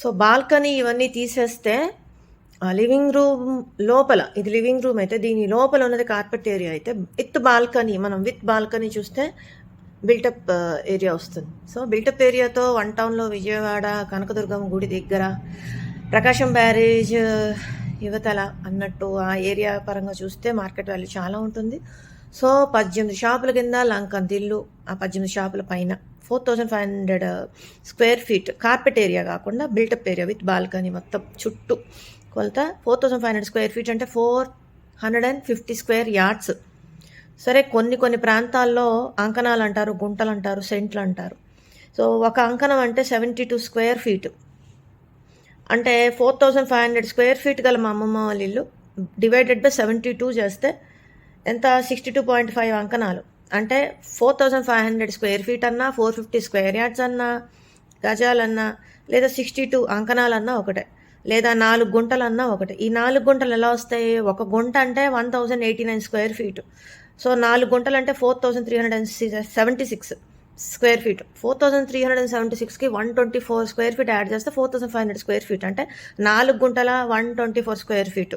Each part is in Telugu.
సో బాల్కనీ ఇవన్నీ తీసేస్తే లివింగ్ రూమ్ లోపల, ఇది లివింగ్ రూమ్ అయితే దీని లోపల ఉన్నది కార్పెట్ ఏరియా అయితే విత్ బాల్కనీ, మనం విత్ బాల్కనీ చూస్తే బిల్టప్ ఏరియా వస్తుంది. సో బిల్టప్ ఏరియాతో వన్ టౌన్లో విజయవాడ కనకదుర్గమ్మ గుడి దగ్గర ప్రకాశం బ్యారేజ్ యువతల అన్నట్టు ఆ ఏరియా పరంగా చూస్తే మార్కెట్ వాల్యూ చాలా ఉంటుంది. సో 18 షాపుల కింద లంకంత ఇల్లు, ఆ 18 షాపుల పైన 4500 స్క్వేర్ ఫీట్ కార్పెట్ ఏరియా కాకుండా బిల్టప్ ఏరియా విత్ బాల్కనీ మొత్తం చుట్టూ కొలత 4500 స్క్వేర్ ఫీట్ అంటే 450 స్క్వేర్ యార్డ్స్. సరే కొన్ని ప్రాంతాల్లో అంకణాలు అంటారు, గుంటలు అంటారు, సెంట్లు అంటారు. సో ఒక అంకణం అంటే 72 స్క్వేర్ ఫీట్ అంటే 4500 స్క్వేర్ ఫీట్ గల మా అమ్మమ్మ వాళ్ళ ఇల్లు డివైడెడ్ బై 72 చేస్తే ఎంత, 62.5 అంకణాలు అంటే 4500 స్క్వేర్ ఫీట్ అన్నా, 450 స్క్వేర్ యార్డ్స్ అన్నా, గజాలన్నా, లేదా 62 అంకణాలన్నా ఒకటే, లేదా 4 గుంటలన్నా ఒకటే. ఈ 4 గుంటలు ఎలా వస్తాయి? ఒక గుంట అంటే 1089 స్క్వేర్ ఫీట్. సో 4 గుంటలు అంటే 4376 స్క్వేర్ ఫీట్. 4376కి 124 స్క్వేర్ ఫీట్ యాడ్ చేస్తే 4500 స్క్వేర్ ఫీట్ అంటే 4 గుంటల 124 స్క్వేర్ ఫీట్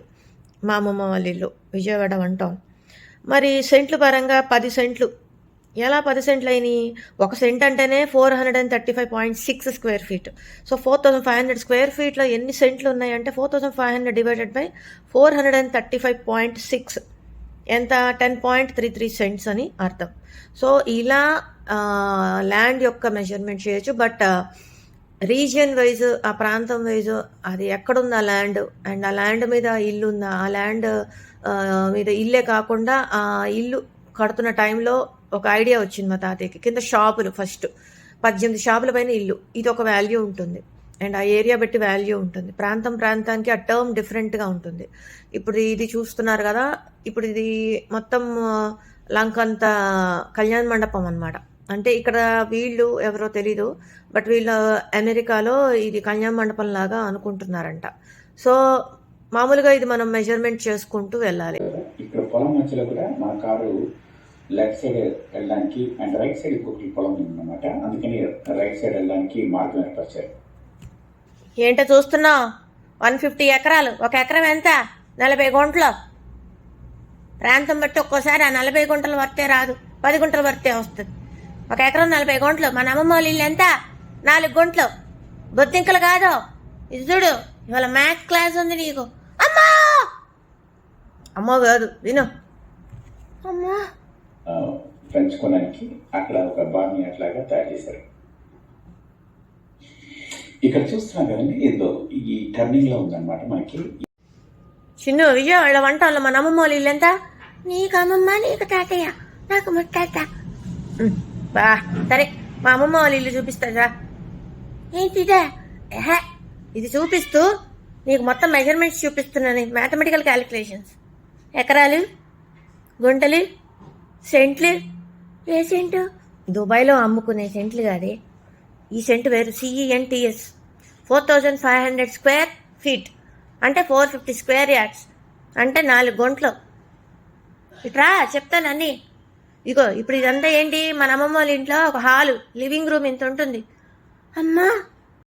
మా అమ్మమ్మ వాళ్ళ ఇల్లు విజయవాడ వన్ టౌన్. మరి సెంట్లు పరంగా 10 సెంట్లు. ఎలా 10 సెంట్లు అయినాయి? ఒక సెంట్ అంటేనే 435.6 స్క్వేర్ ఫీట్. సో 4500 స్క్వేర్ ఫీట్లో ఎన్ని సెంట్లు ఉన్నాయంటే 4500 డివైడెడ్ బై 435.6 ఎంత, 10.33 సెంట్స్ అని అర్థం. సో ఇలా ల్యాండ్ యొక్క మెజర్మెంట్ చేయొచ్చు. బట్ రీజియన్ వైజ్, ఆ ప్రాంతం వైజ్ అది ఎక్కడుంది ఆ ల్యాండ్, అండ్ ఆ ల్యాండ్ మీద ఇల్లు ఉందా, ఆ ల్యాండ్ మీద ఇల్లే కాకుండా ఆ ఇల్లు కడుతున్న టైంలో ఒక ఐడియా వచ్చింది మా తాతయ్యకి. కింద షాపులు, ఫస్ట్ 18 షాపుల పైన ఇల్లు, ఇది ఒక వాల్యూ ఉంటుంది. అండ్ ఆ ఏరియా బట్టి వాల్యూ ఉంటుంది. ప్రాంతానికి ఆ టర్మ్ డిఫరెంట్గా ఉంటుంది. ఇప్పుడు ఇది చూస్తున్నారు కదా, ఇప్పుడు ఇది మొత్తం లంకంత కళ్యాణ మండపం అనమాట. అంటే ఇక్కడ వీళ్ళు ఎవరో తెలీదు, బట్ వీళ్ళు అమెరికాలో ఇది కళ్యాణ మండపం లాగా అనుకుంటున్నారంట. సో మామూలుగా ఇది మనం మెజర్మెంట్ చేసుకుంటూ వెళ్ళాలి. ఇక్కడ పొలం మధ్యలో కూడా మా కారు లెఫ్ట్ సైడ్ వెళ్ళడానికి అండ్ రైట్ సైడ్ ఇంకొకటి పొలం ఉందన్నమాట. అందుకని రైట్ సైడ్ వెళ్ళడానికి మార్గం ఏర్పరిచారు. ఏంటో చూస్తున్నా, 150 ఎకరాలు. ఒక ఎకరం ఎంత? 40 గుంటలు. ప్రాంతం బట్టి ఒక్కోసారి ఆ 40 గుంటలు వర్తే రాదు, 10 గుంటలు వర్తే వస్తుంది. ఒక ఎకరం 40 గుంటలు. మన అమ్మమ్మ వాళ్ళ ఇల్లు ఎంత? 4 గుంటలు. బొద్దింకలు కాదు. ఇది చూడు, ఇవాళ మ్యాథ్స్ క్లాస్ ఉంది నీకు. అమ్మా అమ్మో కాదు, విను. అమ్మా పెంచుకోవడానికి అక్కడ ఒక బార్ని అట్లాగా తయారు చేశారు. ఇక్కడ చూస్తున్నాం కదండి, ఏదో ఈ టర్నింగ్ లో ఉందన్నమాట మనకి. చిన్ను, విజయవాడ వంట వాళ్ళ మన అమ్మమ్మ వాళ్ళ ఇల్లు ఎంత? నీకు అమ్మమ్మ, నీకు తాతయ్య, నాకు ముట్టాత. బా సరే, మా అమ్మమ్మ వాళ్ళ ఇల్లు చూపిస్తారా? ఏంటిదే? ఇది చూపిస్తూ నీకు మొత్తం మెజర్మెంట్స్ చూపిస్తున్నాను, మ్యాథమెటికల్ క్యాలిక్యులేషన్స్. ఎకరాలు, గుంటలు, సెంట్లు. ఏ సెంటు? దుబాయ్లో అమ్ముకునే సెంట్లు కాదే, ఈ సెంటు వేరు. CENTS 4500 స్క్వేర్ ఫీట్ అంటే 450 స్క్వేర్ యార్డ్స్ అంటే 4 గుంటలు. ఇట్రా చెప్తాను అన్నీ. ఇగో ఇప్పుడు ఇదంతా ఏంటి? మన అమ్మమ్మ వాళ్ళ ఇంట్లో ఒక హాలు, లివింగ్ రూమ్ ఇంత ఉంటుంది. అమ్మా